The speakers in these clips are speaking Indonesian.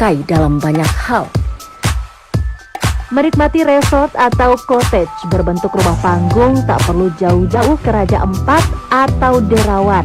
dipakai dalam banyak hal. Menikmati resort atau cottage berbentuk rumah panggung tak perlu jauh-jauh ke Raja Ampat atau Derawan.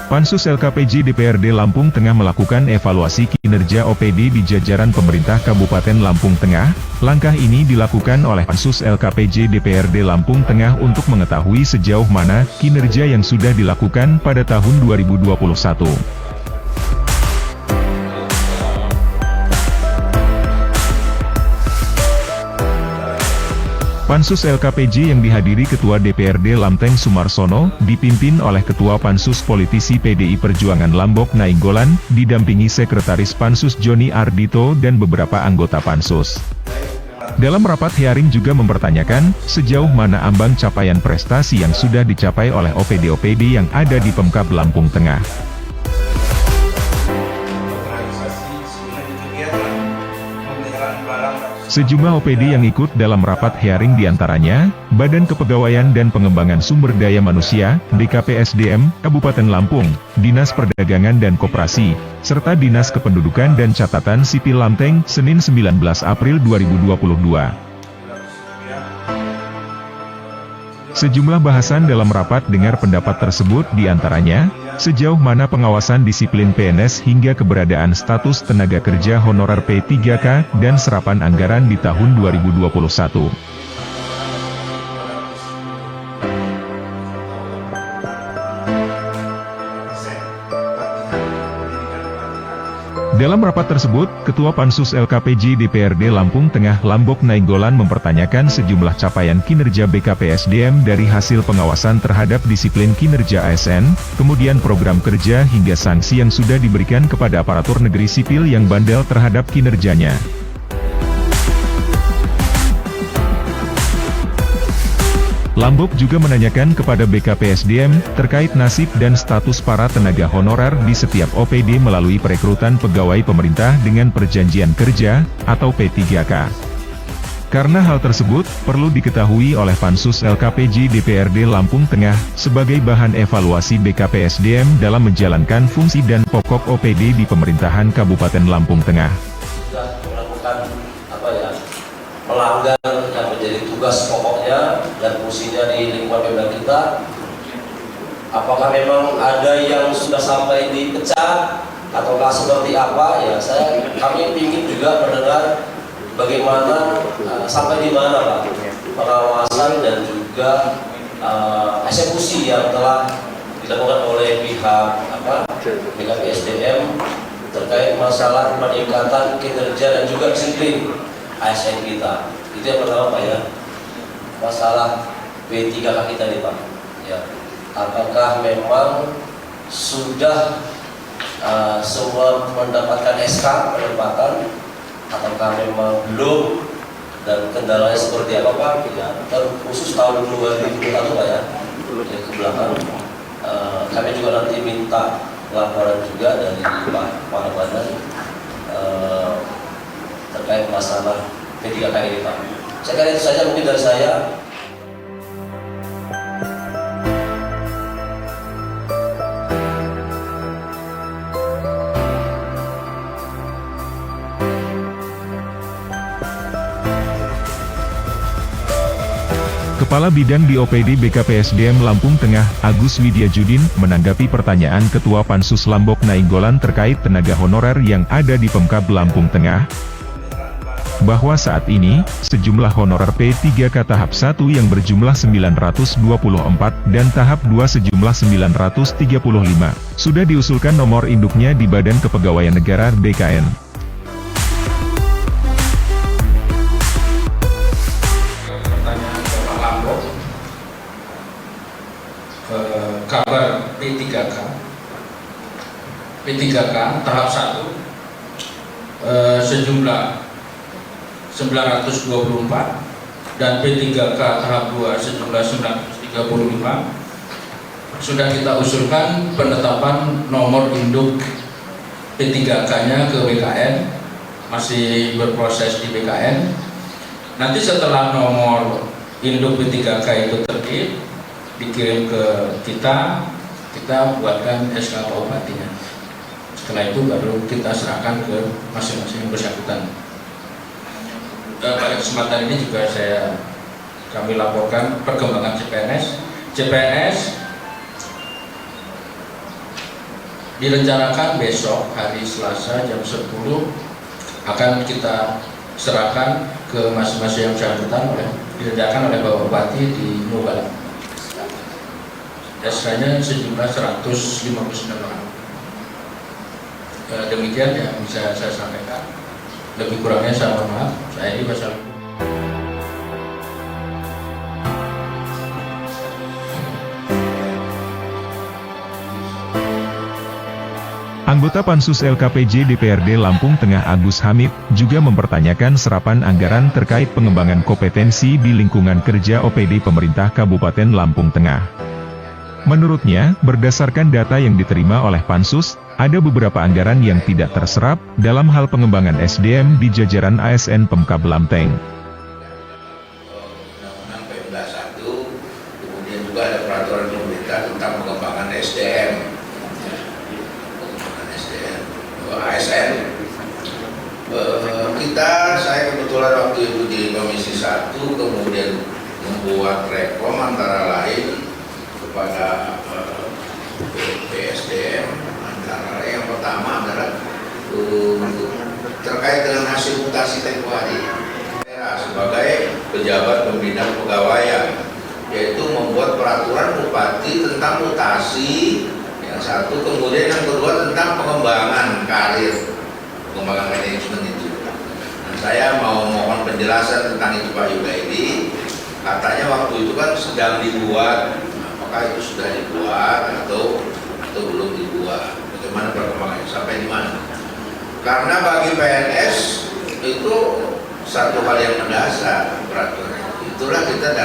Pansus LKPJ DPRD Lampung Tengah melakukan evaluasi kinerja OPD di jajaran pemerintah Kabupaten Lampung Tengah. Langkah ini dilakukan oleh Pansus LKPJ DPRD Lampung Tengah untuk mengetahui sejauh mana kinerja yang sudah dilakukan pada tahun 2021. Pansus LKPJ yang dihadiri Ketua DPRD Lamteng Sumarsono, dipimpin oleh Ketua Pansus Politisi PDI Perjuangan Lambok Nainggolan, didampingi Sekretaris Pansus Joni Ardito dan beberapa anggota Pansus. Dalam rapat hearing juga mempertanyakan, sejauh mana ambang capaian prestasi yang sudah dicapai oleh OPD-OPD yang ada di Pemkab Lampung Tengah. Sejumlah OPD yang ikut dalam rapat hearing diantaranya, Badan Kepegawaian dan Pengembangan Sumber Daya Manusia, BKPSDM, Kabupaten Lampung, Dinas Perdagangan dan Koperasi, serta Dinas Kependudukan dan Catatan Sipil Lamteng, Senin 19 April 2022. Sejumlah bahasan dalam rapat dengar pendapat tersebut diantaranya, sejauh mana pengawasan disiplin PNS hingga keberadaan status tenaga kerja honorer P3K dan serapan anggaran di tahun 2021. Dalam rapat tersebut, Ketua Pansus LKPJ DPRD Lampung Tengah Lambok Nainggolan mempertanyakan sejumlah capaian kinerja BKPSDM dari hasil pengawasan terhadap disiplin kinerja ASN, kemudian program kerja hingga sanksi yang sudah diberikan kepada aparatur negeri sipil yang bandel terhadap kinerjanya. Lambok juga menanyakan kepada BKPSDM terkait nasib dan status para tenaga honorer di setiap OPD melalui perekrutan pegawai pemerintah dengan perjanjian kerja, atau P3K. Karena hal tersebut, perlu diketahui oleh Pansus LKPJ DPRD Lampung Tengah, sebagai bahan evaluasi BKPSDM dalam menjalankan fungsi dan pokok OPD di pemerintahan Kabupaten Lampung Tengah. Sudah melakukan melanggar yang menjadi tugas pokoknya dan fungsinya di lingkungan Pemda kita. Apakah memang ada yang sudah sampai dipecat ataukah seperti apa? Ya, kami ingin juga mendengar bagaimana sampai di mana Pak pengawasan dan juga eksekusi yang telah dilakukan oleh pihak BKPSDM terkait masalah peningkatan kinerja dan juga disiplin ASN kita. Itu yang pertama Pak ya, masalah P3K kita nih Pak ya. Apakah memang sudah semua mendapatkan SK penempatan ataukah memang belum, dan kendalanya seperti apa Pak ya, khusus tahun 2021 Pak ya, ke belakang. Kami juga nanti minta laporan juga dari Pak Kepala Badan terkait masalah P3K ini Pak. Saya kira itu saja mungkin dari saya. Kepala Bidang di OPD BKPSDM Lampung Tengah, Agus Widyajudin, menanggapi pertanyaan Ketua Pansus Lambok Nainggolan terkait tenaga honorer yang ada di Pemkab Lampung Tengah, bahwa saat ini, sejumlah honorer P3K tahap 1 yang berjumlah 924 dan tahap 2 sejumlah 935, sudah diusulkan nomor induknya di Badan Kepegawaian Negara BKN. kabar P3K tahap 1 sejumlah 924 dan P3K tahap 2 sejumlah 935. Sudah kita usulkan penetapan nomor induk P3K-nya ke BKN, masih berproses di BKN. Nanti setelah nomor induk P3K itu terbit, dikirim ke kita buatkan SK Bupatinya. Setelah itu baru kita serahkan ke masing-masing yang bersangkutan. Pada kesempatan ini juga kami laporkan perkembangan CPNS direncanakan besok hari Selasa jam 10 akan kita serahkan ke masing-masing yang bersangkutan direncanakan oleh Bapak Bupati di Mubarak. SK-nya sejumlah 159 orang. Demikian yang bisa saya sampaikan. Lebih kurangnya saya mohon maaf. Saya ini wassalamualaikum. Anggota Pansus LKPJ DPRD Lampung Tengah Agus Hamid juga mempertanyakan serapan anggaran terkait pengembangan kompetensi di lingkungan kerja OPD pemerintah Kabupaten Lampung Tengah. Menurutnya, berdasarkan data yang diterima oleh Pansus, ada beberapa anggaran yang tidak terserap dalam hal pengembangan SDM di jajaran ASN Pemkab Lamteng. Undang-Undang Pemda 1, kemudian juga ada peraturan pemerintah tentang pengembangan SDM. ASN. Saya kebetulan waktu itu di Komisi 1 kemudian membuat rekom antara lain kepada PSDM, antara lain yang pertama adalah terkait dengan hasil mutasi tempo hari sebagai pejabat pembina kepegawaian, yaitu membuat peraturan bupati tentang mutasi yang satu, kemudian yang kedua tentang pengembangan karir, pengembangan manajemen itu. Nah, saya mau mohon penjelasan tentang itu Pak Yudaidi. Katanya waktu itu kan sedang dibuat, apakah itu sudah dibuat atau belum dibuat? Bagaimana perkembangannya? Sampai di mana? Karena bagi PNS itu satu hal yang mendasar peraturan. Itulah kita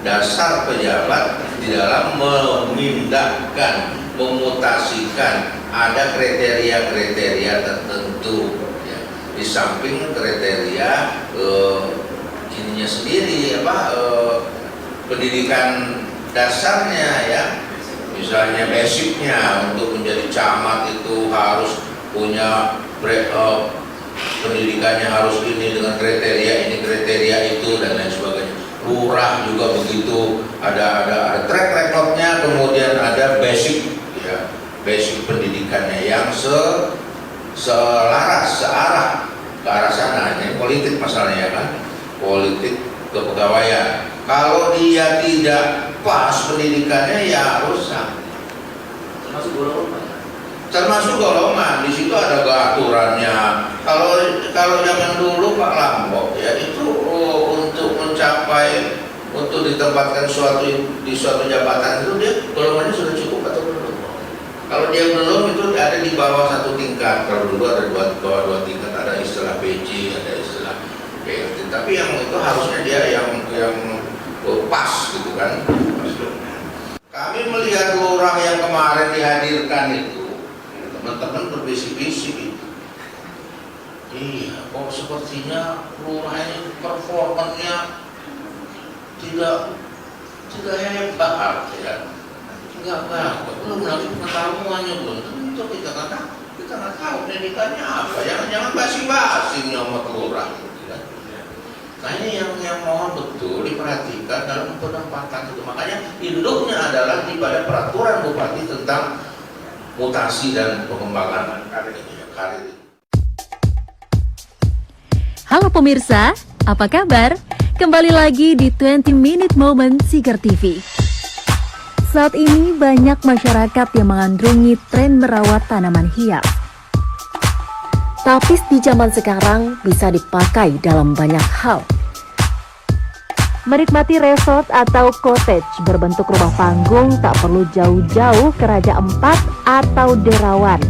dasar pejabat di dalam memindahkan, memutasikan, ada kriteria-kriteria tertentu ya. Di samping kriteria ininya sendiri pendidikan dasarnya ya, misalnya basicnya untuk menjadi camat itu harus punya pendidikannya harus ini dengan kriteria ini kriteria itu dan lain sebagainya. Lurah juga begitu, ada track recordnya, kemudian ada basic ya, basic pendidikannya yang selaras, searah ke arah sana. Ini politik masalahnya kan, politik kepegawaian. Kalau dia tidak pas pendidikannya ya rusak. Termasuk golongan, di situ ada aturannya. Kalau zaman dulu Pak Lambok ya itu untuk mencapai, untuk ditempatkan di suatu jabatan itu dia golongannya sudah cukup atau belum? Kalau dia belum itu ada di bawah satu tingkat. Kalau dulu ada dua tingkat, ada istilah PJ, ada istilah PRT. Tapi yang itu harusnya dia yang pas gitu kan. Kami melihat lurah yang kemarin dihadirkan itu, teman-teman berbisik-bisik itu. Iya, kok sepertinya lurah ini performanya tidak hebat ya. Enggak, belum lagi pengetahuannya belum tentu, kita nggak tahu pendidikannya apa. Jangan basi-basi nyomot lurah. Nah ini yang mohon betul diperhatikan dalam penempatan itu. Makanya induknya adalah pada peraturan bupati tentang mutasi dan pengembangan karir. Halo pemirsa, apa kabar? Kembali lagi di 20 Minute Moment Sigar TV. Saat ini banyak masyarakat yang mengandrungi tren merawat tanaman hias. Tapis di zaman sekarang bisa dipakai dalam banyak hal. Menikmati resort atau cottage berbentuk rumah panggung tak perlu jauh-jauh ke Raja Empat atau Derawan.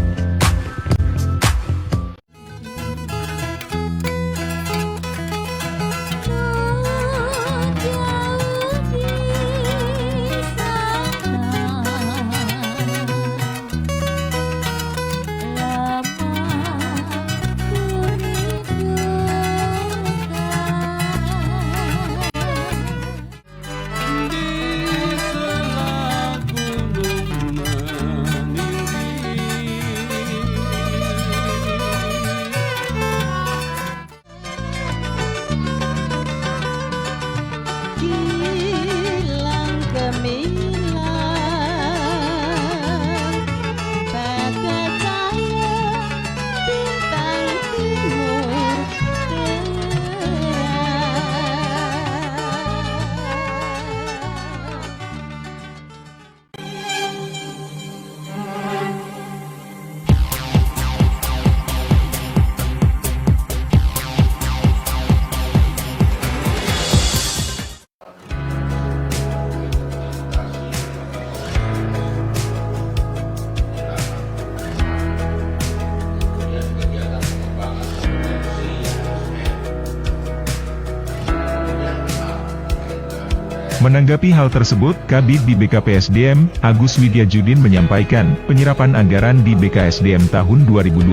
Menanggapi hal tersebut, Kabid di BKPSDM, Agus Widyajudin menyampaikan, penyerapan anggaran di BKSDM tahun 2021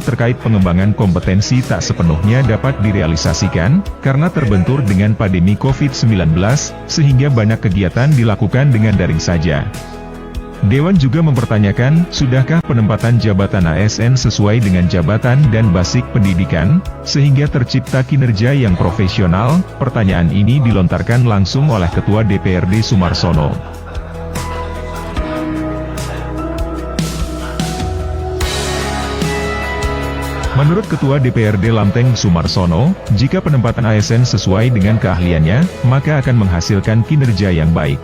terkait pengembangan kompetensi tak sepenuhnya dapat direalisasikan, karena terbentur dengan pandemi COVID-19, sehingga banyak kegiatan dilakukan dengan daring saja. Dewan juga mempertanyakan, sudahkah penempatan jabatan ASN sesuai dengan jabatan dan basic pendidikan, sehingga tercipta kinerja yang profesional? Pertanyaan ini dilontarkan langsung oleh Ketua DPRD Sumarsono. Menurut Ketua DPRD Lamteng Sumarsono, jika penempatan ASN sesuai dengan keahliannya, maka akan menghasilkan kinerja yang baik.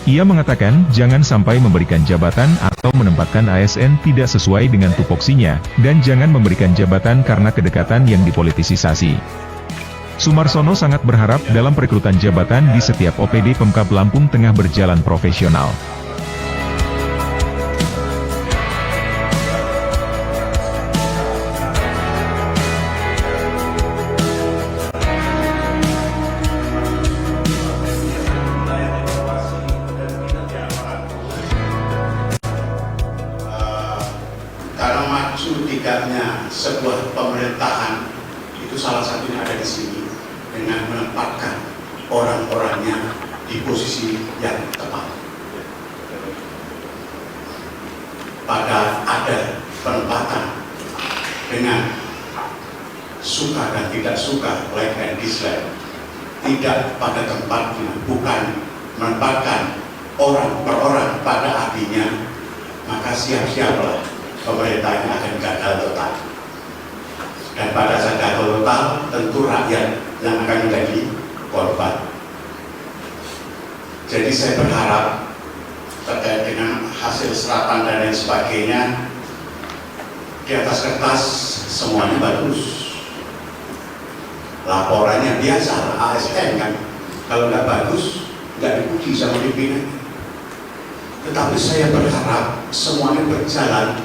Ia mengatakan, jangan sampai memberikan jabatan atau menempatkan ASN tidak sesuai dengan tupoksinya, dan jangan memberikan jabatan karena kedekatan yang dipolitisasi. Sumarsono sangat berharap dalam perekrutan jabatan di setiap OPD Pemkab Lampung Tengah berjalan profesional. Tidaknya sebuah pemerintahan itu salah satunya ada di sini dengan menempatkan orang-orangnya di posisi yang tepat. Pada ada penempatan dengan suka dan tidak suka, like and dislike, tidak pada tempatnya, bukan menempatkan orang per orang pada artinya, maka siap-siaplah pemerintahnya akan gagal total. Dan pada saat gagal total, tentu rakyat yang akan menjadi korban. Jadi saya berharap terkait dengan hasil serapan dan lain sebagainya, di atas kertas semuanya bagus. Laporannya biasa, ASN kan, kalau nggak bagus, nggak dipuji sama pimpinan. Tetapi saya berharap semuanya berjalan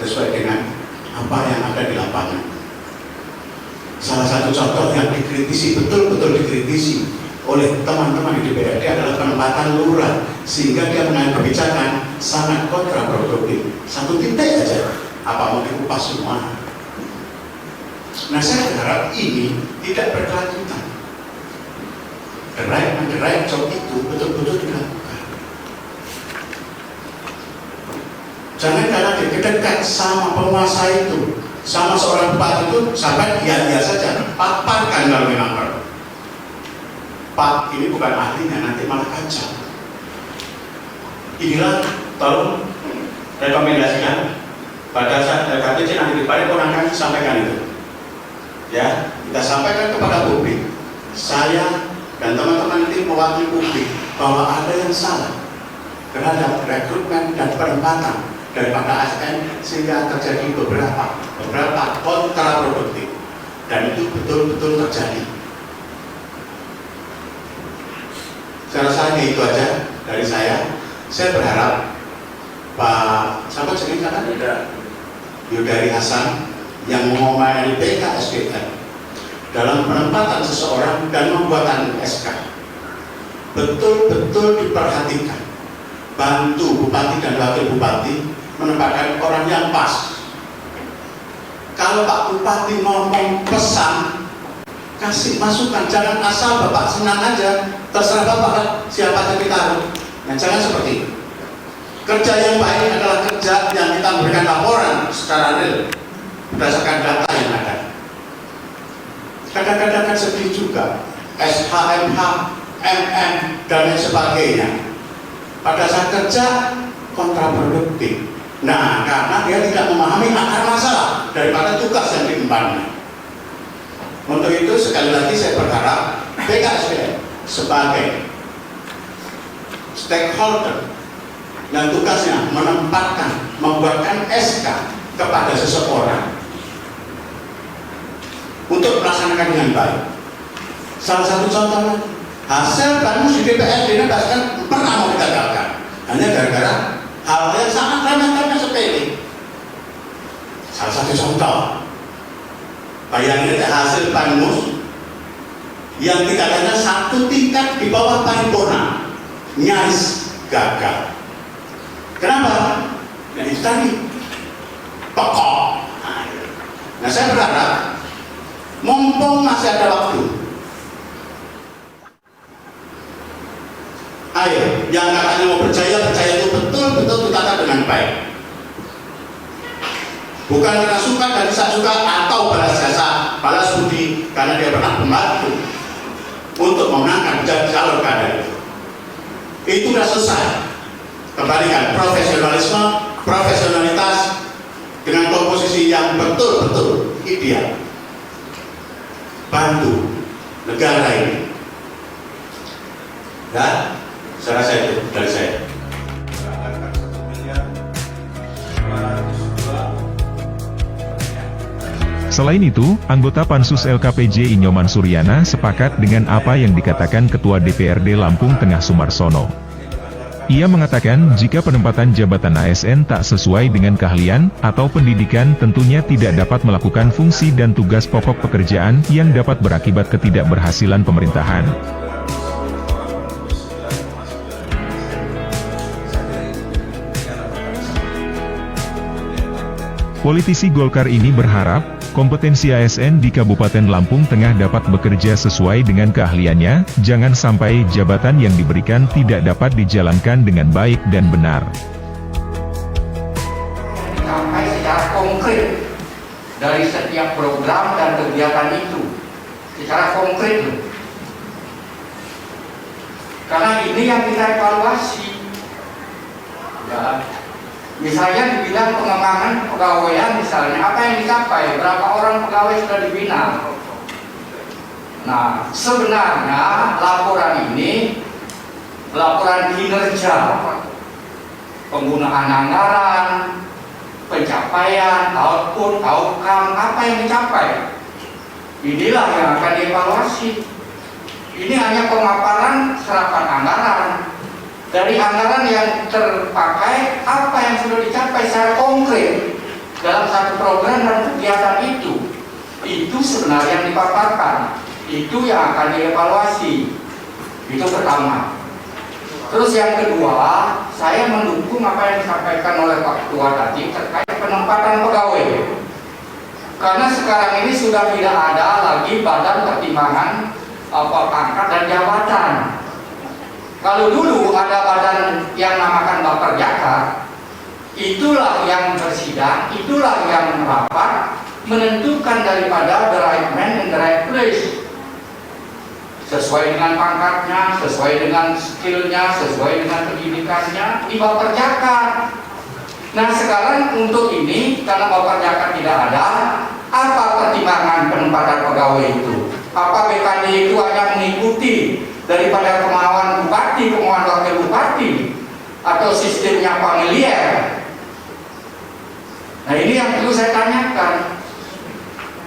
sesuai dengan apa yang ada di lapangan. Salah satu contoh yang dikritisi, betul-betul dikritisi oleh teman-teman di DPRD adalah penempatan lurah, sehingga dia mengambil kebijakan sangat kontraproduktif. Satu titik aja, apa mau dikupas semua. Nah, saya berharap ini tidak berkelanjutan. Gerai job itu betul-betul dilakukan. Jangan karena dekat sama penguasa itu, sama seorang bupati itu, sampai dia saja, paparkan kalau memang perlu. Pak, ini bukan ahlinya, nanti malah kacau. Inilah, tolong rekomendasikan pada saat KPC nanti diparipurnakan, sampaikan itu. Ya, kita sampaikan kepada publik. Saya dan teman-teman ini mewakili publik bahwa ada yang salah terhadap rekrutmen dan penempatan daripada ASN, sehingga terjadi beberapa kontraproduktif, dan itu betul-betul terjadi. Saya rasa hanya itu aja dari saya. Saya berharap Pak siapa ceritakan Yudari Hasan yang mengomayai BKSDM dalam penempatan seseorang dan pembuatan SK betul-betul diperhatikan, bantu bupati dan wakil bupati menempatkan orang yang pas. Kalau Pak Bupati ngomong pesan, kasih masukan, jangan asal Bapak senang aja, terserah Bapak siapa yang ditaruh. Nah, jangan seperti itu. Kerja yang baik adalah kerja yang kita memberikan laporan secara real berdasarkan data yang ada. Kadang-kadang kan sedih juga, SHMH, MM, dan lain sebagainya. Pada saat kerja kontraproduktif. Nah, karena dia tidak memahami akar masalah daripada tugas yang diembannya. Untuk itu sekali lagi saya berharap BKSDM sebagai stakeholder yang tugasnya menempatkan, membuatkan SK kepada seseorang untuk melaksanakan dengan baik. Salah satu contohnya, hasil Banmus di DPRD bahkan pernah mau digagalkan hanya gara-gara hal yang sangat remeh-temeh sepele. Salah satu contoh, bayangin hasil Banmus yang tingkatannya satu tingkat di bawah paripurna, nyaris gagal. Kenapa? Ya itu tadi pokok. Nah, saya berharap mumpung masih ada waktu, ayo yang katanya mau percaya itu betul-betul ditata dengan baik, bukan karena suka dan tidak suka atau balas jasa, balas budi karena dia pernah membantu untuk memenangkan calon kader. Itu sudah selesai. Kembalikan profesionalisme, profesionalitas dengan komposisi yang betul-betul ideal. Bantu negara ini. Dan saya rasa itu dari saya. Selain itu, anggota Pansus LKPJ Inyoman Suryana sepakat dengan apa yang dikatakan Ketua DPRD Lampung Tengah Sumarsono. Ia mengatakan jika penempatan jabatan ASN tak sesuai dengan keahlian atau pendidikan tentunya tidak dapat melakukan fungsi dan tugas pokok pekerjaan yang dapat berakibat ketidakberhasilan pemerintahan. Politisi Golkar ini berharap, kompetensi ASN di Kabupaten Lampung Tengah dapat bekerja sesuai dengan keahliannya, jangan sampai jabatan yang diberikan tidak dapat dijalankan dengan baik dan benar. Sampai secara konkret dari setiap program dan kegiatan itu, secara konkret loh. Karena ini yang kita evaluasi. Ya. Misalnya dibilang pengembangan pegawaian misalnya, apa yang dicapai, berapa orang pegawai sudah dibina. Nah, sebenarnya laporan ini, laporan kinerja, penggunaan anggaran, pencapaian, output, outcome, apa yang dicapai. Inilah yang akan dievaluasi. Ini hanya pemaparan serapan anggaran. Dari anggaran yang terpakai, apa yang sudah dicapai secara konkret dalam satu program dan kegiatan itu sebenarnya yang dipaparkan, itu yang akan dievaluasi. Itu pertama. Terus yang kedua, saya mendukung apa yang disampaikan oleh Pak Ketua tadi terkait penempatan pegawai. Karena sekarang ini sudah tidak ada lagi badan pertimbangan pangkat dan jabatan. Kalau dulu ada badan yang namakan Baperjaka, itulah yang bersidang, itulah yang rapat, menentukan daripada the right man and the right place. Sesuai dengan pangkatnya, sesuai dengan skillnya, sesuai dengan pendidikannya, di Baperjaka. Nah sekarang untuk ini, karena Baperjaka tidak ada, apa pertimbangan penempatan pegawai itu? Apa BKD itu hanya mengikuti daripada kemauan bupati, kemauan wakil bupati, atau sistemnya familiar? Nah ini yang perlu saya tanyakan.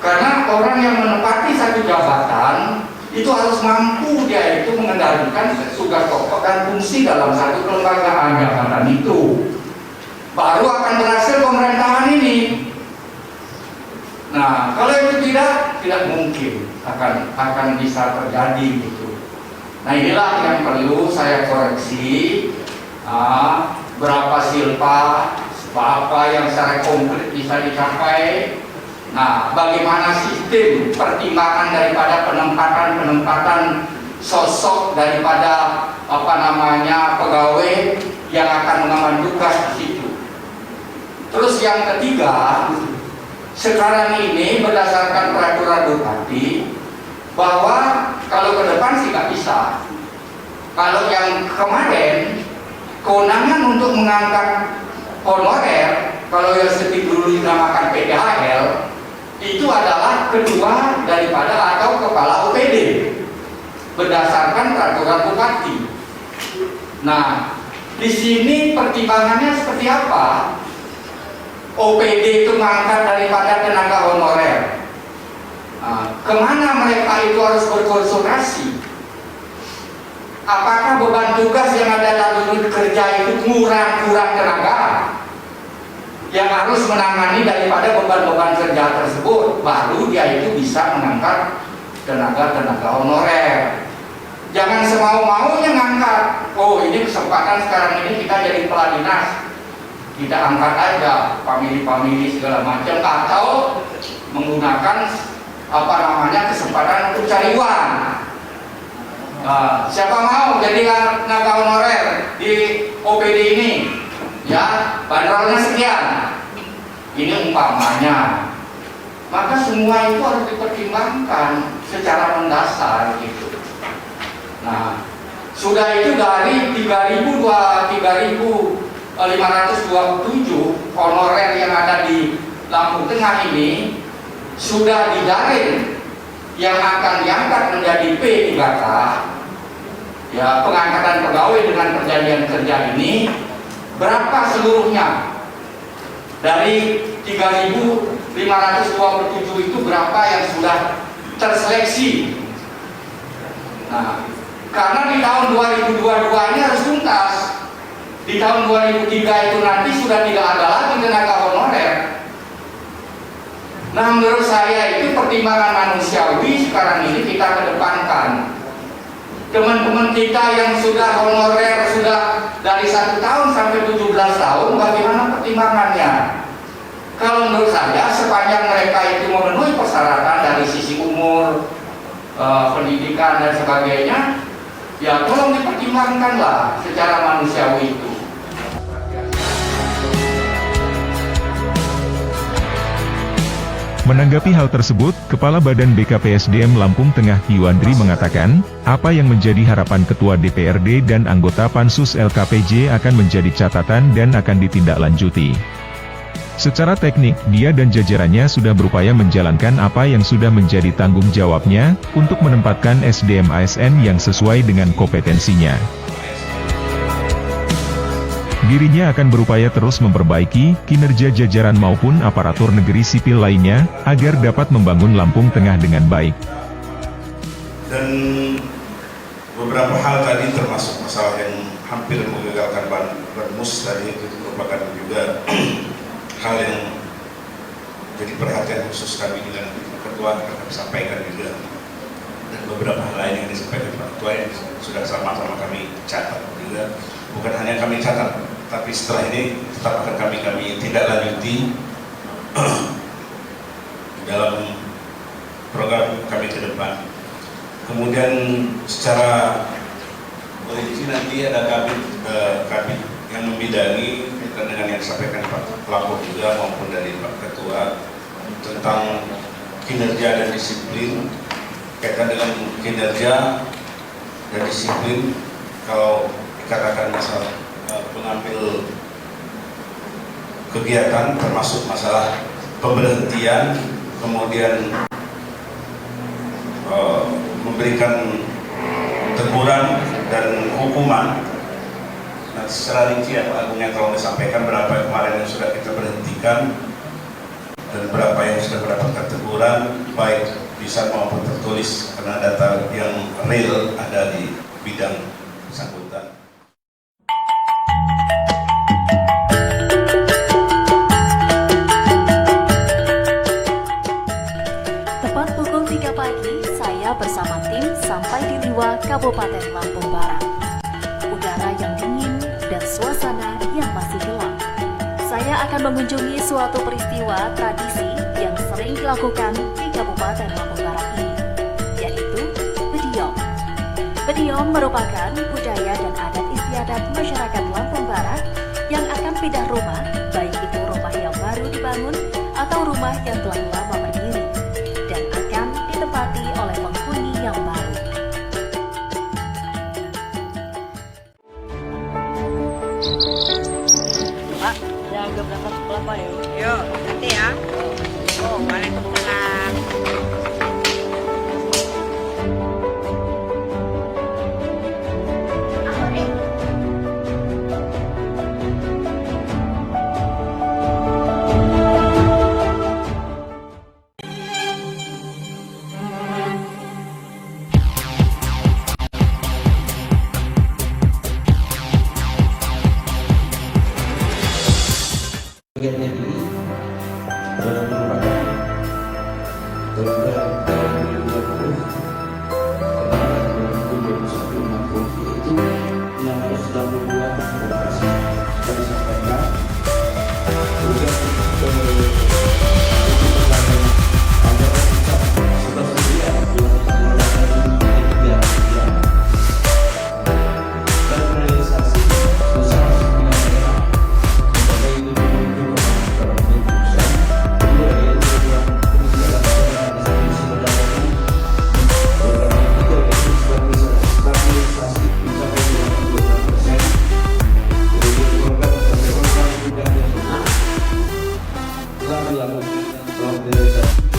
Karena orang yang menempati satu jabatan itu harus mampu dia itu mengendalikan tugas pokok dan fungsi dalam satu kelembagaan jabatan itu, baru akan berhasil pemerintahan ini. Nah, kalau itu tidak mungkin akan bisa terjadi gitu. Nah, inilah yang perlu saya koreksi. Berapa silpa, apa yang secara konkret bisa dicapai. Nah, bagaimana sistem pertimbangan daripada penempatan sosok daripada pegawai yang akan mengemban tugas di situ. Terus yang ketiga, sekarang ini berdasarkan peraturan Bupati bahwa kalau ke depan sih nggak bisa. Kalau yang kemarin kewenangan untuk mengangkat honorer, kalau yang seperti dulu dinamakan PDHL, itu adalah ketua daripada atau kepala OPD berdasarkan peraturan Bupati. Nah, di sini pertimbangannya seperti apa? OPD itu mengangkat daripada tenaga honorer. Nah, kemana mereka itu harus berkonsultasi? Apakah beban tugas yang ada dalam unit kerja itu kurang tenaga yang harus menangani daripada beban-beban kerja tersebut, baru dia itu bisa mengangkat tenaga honorer. Jangan semau-maunya ngangkat. Oh, ini kesempatan sekarang ini kita jadi kepala dinas, kita angkat aja famili segala macam, atau menggunakan kesempatan untuk cari uang. Siapa mau jadi tenaga honorer di OPD ini? Ya, bandrolnya sekian. Ini umpamanya. Maka semua itu harus dipertimbangkan secara mendasar gitu. Nah, sudah itu dari 3.527 honorer yang ada di Lampung Tengah ini sudah dijaring yang akan diangkat menjadi P3K, ya, pengangkatan pegawai dengan perjanjian kerja ini berapa seluruhnya? Dari 3.527 itu berapa yang sudah terseleksi? Nah, karena di tahun 2022 ini harus tuntas. Di tahun 2003 itu nanti sudah tidak ada lagi tenaga honorer. Nah, menurut saya itu pertimbangan manusiawi sekarang ini kita kedepankan. Teman-teman kita yang sudah honorer sudah dari 1 tahun sampai 17 tahun, bagaimana pertimbangannya? Kalau menurut saya, sepanjang mereka itu memenuhi persyaratan dari sisi umur, pendidikan dan sebagainya, ya tolong dipertimbangkanlah secara manusiawi itu. Menanggapi hal tersebut, Kepala Badan BKPSDM Lampung Tengah Yuandri mengatakan, apa yang menjadi harapan Ketua DPRD dan anggota Pansus LKPJ akan menjadi catatan dan akan ditindaklanjuti. Secara teknik, dia dan jajarannya sudah berupaya menjalankan apa yang sudah menjadi tanggung jawabnya, untuk menempatkan SDM ASN yang sesuai dengan kompetensinya. Dirinya akan berupaya terus memperbaiki kinerja jajaran maupun aparatur negeri sipil lainnya, agar dapat membangun Lampung Tengah dengan baik. Dan beberapa hal tadi termasuk masalah yang hampir menggagalkan Banmus tadi, itu merupakan juga hal yang jadi perhatian khusus kami dengan Ketua akan sampaikan juga. Dan beberapa hal lain yang disampaikan Pak Ketua yang sudah sama-sama kami catat juga. Bukan hanya kami catat, tapi setelah ini tetap akan kami tindak lanjuti dalam program kami ke depan. Kemudian secara rinci nanti ada kabit yang membidangi dengan yang disampaikan Pak Pelapor juga maupun dari Pak Ketua tentang kinerja dan disiplin. Kaitan dengan kinerja dan disiplin, kalau dikatakan masalah pengambil kegiatan termasuk masalah pemberhentian, kemudian memberikan teguran dan hukuman. Nah, secara rinci ya Pak Agung yang tolong disampaikan berapa kemarin yang sudah kita berhentikan dan berapa yang sudah mendapatkan teguran, baik di bisa maupun tertulis, karena data yang real ada di bidang bersangkutan. Tepat pukul 3 pagi, saya bersama tim sampai di Liwa, Kabupaten Lampung Barat. Udara yang dingin dan suasana yang masih gelap. Saya akan mengunjungi suatu peristiwa tradisi yang sering dilakukan di Kabupaten Lampung Barat ini, yaitu Bediom. Bediom merupakan budaya dan adat istiadat masyarakat Lampung Barat yang akan pindah rumah, baik itu rumah yang baru dibangun atau rumah yang telah lama berdiri, dan akan ditempati oleh penghuni yang baru. Pak, jaga berangkat sekolah Pak ya? Yuk, nanti ya. Oh, waalaikumsalam.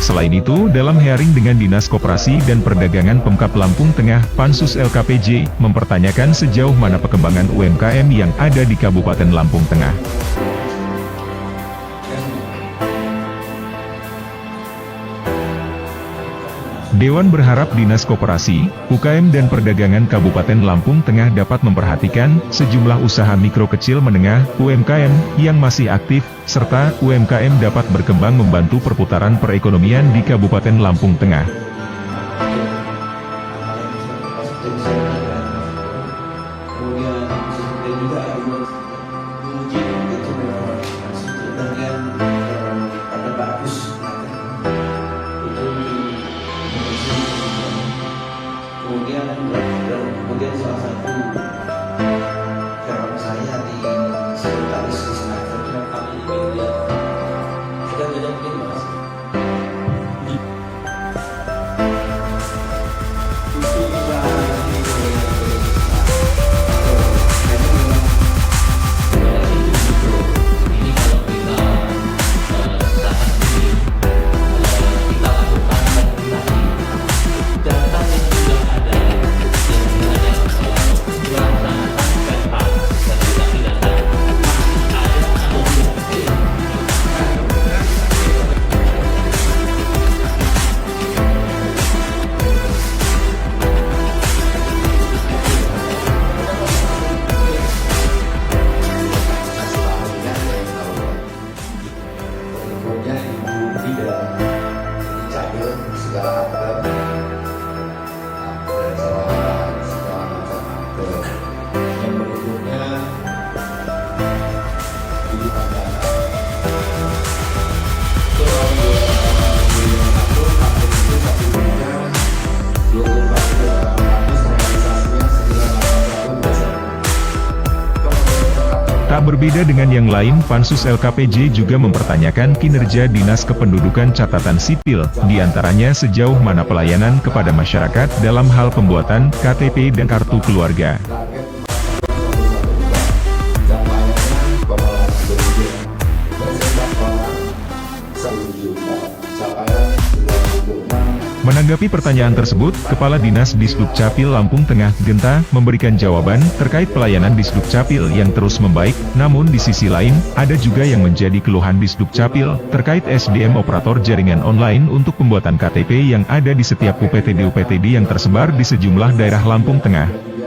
Selain itu, dalam hearing dengan Dinas Koperasi dan Perdagangan Pemkab Lampung Tengah, Pansus LKPJ mempertanyakan sejauh mana perkembangan UMKM yang ada di Kabupaten Lampung Tengah. Dewan berharap Dinas Koperasi, UKM dan Perdagangan Kabupaten Lampung Tengah dapat memperhatikan sejumlah usaha mikro kecil menengah UMKM yang masih aktif, serta UMKM dapat berkembang membantu perputaran perekonomian di Kabupaten Lampung Tengah. Kemudian salah satu harapan saya di sekretaris Disnaker kami ini sudah tidak mungkin mas. Untuk usaha ini kalau kita saat ini kita lakukan verifikasi data yang sudah ada. Tak berbeda dengan yang lain, Pansus LKPJ juga mempertanyakan kinerja Dinas Kependudukan Catatan Sipil, diantaranya sejauh mana pelayanan kepada masyarakat dalam hal pembuatan KTP dan kartu keluarga. Menanggapi pertanyaan tersebut, Kepala Dinas Disdukcapil Lampung Tengah, Genta, memberikan jawaban terkait pelayanan Disdukcapil yang terus membaik. Namun di sisi lain, ada juga yang menjadi keluhan Disdukcapil terkait SDM operator jaringan online untuk pembuatan KTP yang ada di setiap UPTD yang tersebar di sejumlah daerah Lampung Tengah.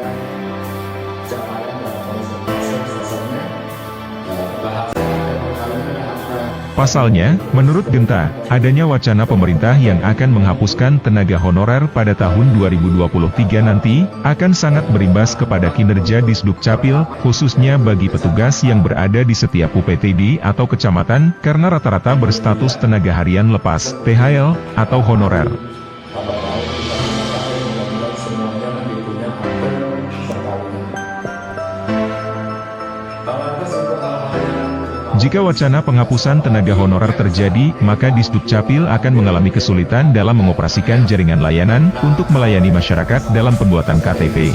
Pasalnya, menurut Genta, adanya wacana pemerintah yang akan menghapuskan tenaga honorer pada tahun 2023 nanti, akan sangat berimbas kepada kinerja Disdukcapil, khususnya bagi petugas yang berada di setiap UPTD atau kecamatan, karena rata-rata berstatus tenaga harian lepas, THL, atau honorer. Jika wacana penghapusan tenaga honorer terjadi, maka Disdukcapil akan mengalami kesulitan dalam mengoperasikan jaringan layanan untuk melayani masyarakat dalam pembuatan KTP.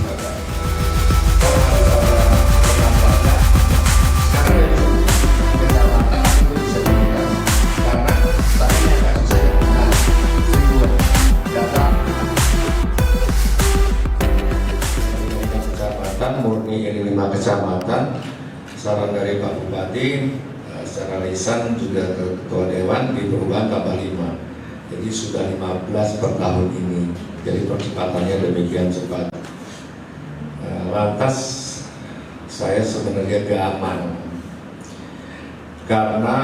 Murni ini 5 kecamatan, saran dari Pak Bupati, secara lisan juga ke Ketua Dewan di perubahan tambah 5, jadi sudah 15 per tahun ini, jadi percepatannya demikian cepat. Lantas saya sebenarnya gak aman, karena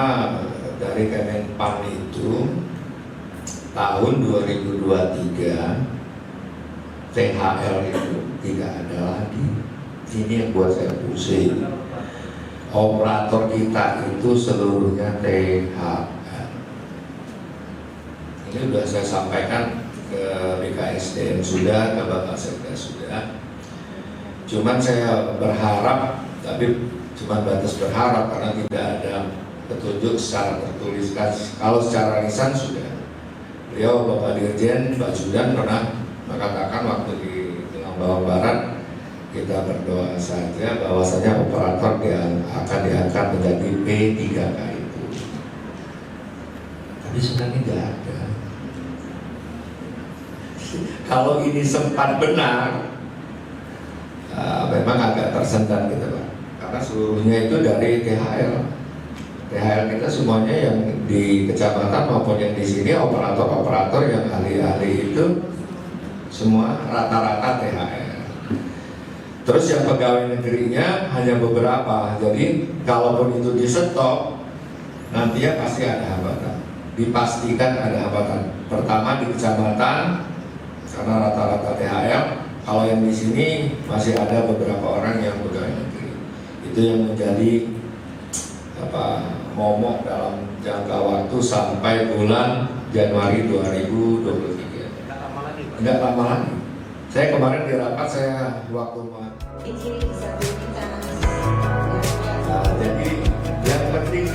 dari Kemenpan itu tahun 2023 THL itu tidak ada lagi. Ini yang buat saya pusing. Operator kita itu seluruhnya THL. Ini sudah saya sampaikan ke BKSDM sudah, ke Bapak Sekda sudah. Cuman saya berharap, tapi cuma batas berharap karena tidak ada petunjuk secara tertulis. Kalau secara lisan sudah. Beliau Bapak Dirjen, Pak Judan pernah mengatakan waktu di Tengah Bawang Barat, kita berdoa saja bahwasanya operator akan diangkat menjadi P3K itu. Tapi sebenarnya tidak ada. Kalau ini sempat benar, memang agak tersendat gitu Pak. Karena seluruhnya itu dari THL. THL kita semuanya yang di kecamatan maupun yang di sini operator-operator yang ahli-ahli itu semua rata-rata THL. Terus yang pegawai negerinya hanya beberapa, jadi kalaupun itu di-stop, nantinya pasti ada hambatan. Dipastikan ada hambatan. Pertama di kecamatan, karena rata-rata THL. Kalau yang di sini masih ada beberapa orang yang pegawai negeri. Itu yang menjadi momok dalam jangka waktu sampai bulan Januari 2023. Enggak lama lagi. Saya kemarin di rapat waktu jadi yang penting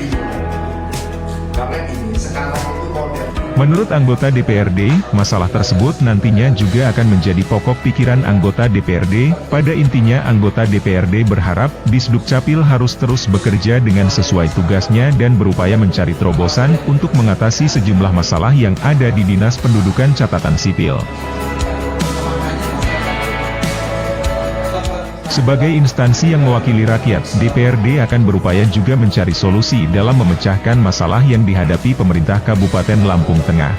karena ini sekarang itu model. Menurut anggota DPRD, masalah tersebut nantinya juga akan menjadi pokok pikiran anggota DPRD. Pada intinya anggota DPRD berharap Disdukcapil harus terus bekerja dengan sesuai tugasnya dan berupaya mencari terobosan untuk mengatasi sejumlah masalah yang ada di Dinas Pendudukan Catatan Sipil. Sebagai instansi yang mewakili rakyat, DPRD akan berupaya juga mencari solusi dalam memecahkan masalah yang dihadapi pemerintah Kabupaten Lampung Tengah.